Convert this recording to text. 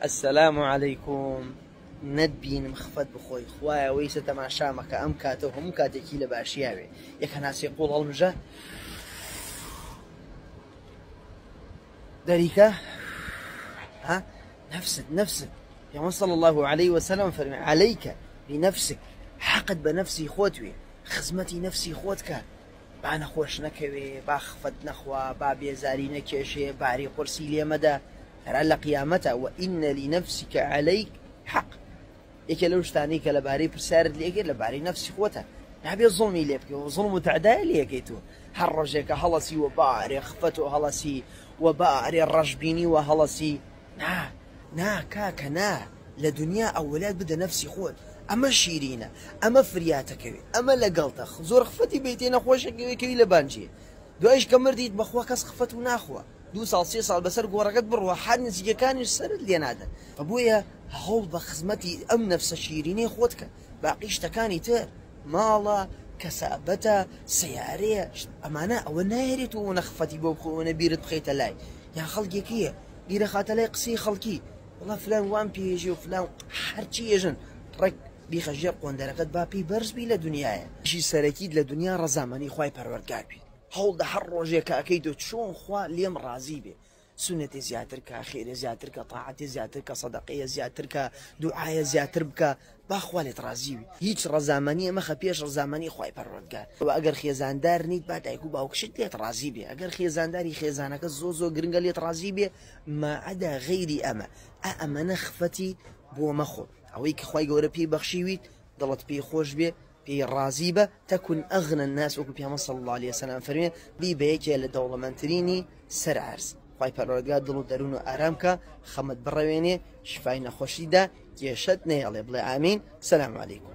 السلام عليكم. ندبین مخفت بخۆی خوایە وەیسە تەماشامەکە ئەم کاتە هەموو کاتێکی لە باشیاوێ یەکە ناسی قوڵ هەڵمژە دەریکە ها نفسك يا صلى الله عليه وسلم فرمي عليك بنفسك حقت بنفسي خوتوي خزمتي نفسي خوتك با نەخۆش نەکەوێ با خفت نەخوا با بێزاری نەکێشێ باری قورسی لێمەدا هەرا لە قیامەتە وئین لنفسك عليك حق یەکێ لەو شتانەی کە لەبارەی پرسیارت لێکرد لەبارەی نەفسی خۆتە نابێ زوڵمی لێ بکەی و زوڵم و تەعدایە لێەکەی تۆ هەر ڕۆژێکە هەڵەسی وە بارێ خفەت و هەڵەسی وە بارێ ڕەشبینی وە هەڵەسی نا کاکە نا لە دنیا ئەوەلات بدە نەفسی خۆت ئەمە شیرینە ئەمە فریاتەکەوێ ئەمە لەگەڵتە زۆر خفەتی بێتێ نەخۆشەکەوێکەوی لە بانجیە دوایش کە مردیت بەخوا کەس خفەت و ناخوە 2 ساڵ 3 ساڵ بەسەر گۆڕەکەت بڕوە حال نزیکەکانیش سەرت لێ نادەن بۆیە هەوڵ بە خزمەتی ئەم نەفسە شیرینەی خۆت کە باقی شتەکانی تر ماڵە کەسابەتە سەیارەیە ئەمانە ئەوە نایێت و نەخفەتی بۆ بخۆنە بیرت بخەیتە لای یان خەڵکێکیە بیرە خاتە لای قسەی خەڵکی وڵا فلان وان پێژی و فلان هەرچی ێژن ڕێک بیخەژێر قۆندەرەکەت با پێی بەرزبی لە دنیاە شی سەرەکیت لە دنیا ڕەزامەنی خوای پەروەردگار بیت هەوڵ دە هەر ڕۆژێک ئەکەیت و چۆن خوا لێم ڕازی بێ سنەتێ زیاتر کە خێرە زیاتر کە تاعەتێ زیاتر کە سەدەقەیە زیاتر کە دوعایە زیاتر بکە با خوا لێت ڕازی بی هیچ ڕەزامەنیە مەخە پێش ڕەزامەنی خوای پەروەردگار و ئەگەر خێزاندار نیت با دایک و باوکشت لێت ڕازی بێ ئەگەر خێزانداری خێزانەکە زۆ گرنگە لێت ڕازی بێ ماعەدا غەیری ئەمەنە خفەتی بۆ مەخۆ ئەوەی کە خوای گەورە پێی بەخشیویت دڵت پێی خۆش بێ پێی ڕازی بە تەکون ئەغنە الناس وەکو پێغەمبەر صلی الله عليه وسلم فەرمێ بی بە یەکێ لە دەوڵەمەندترینی سەر عەرز خوای پەروەردگار دڵ و دەروون و ئارام کە خەمت بڕەوێنێ شیفای نەخۆشیدا کێشەت نەهێڵێ بڵێ ئامین. سەلام عەلەیکوم.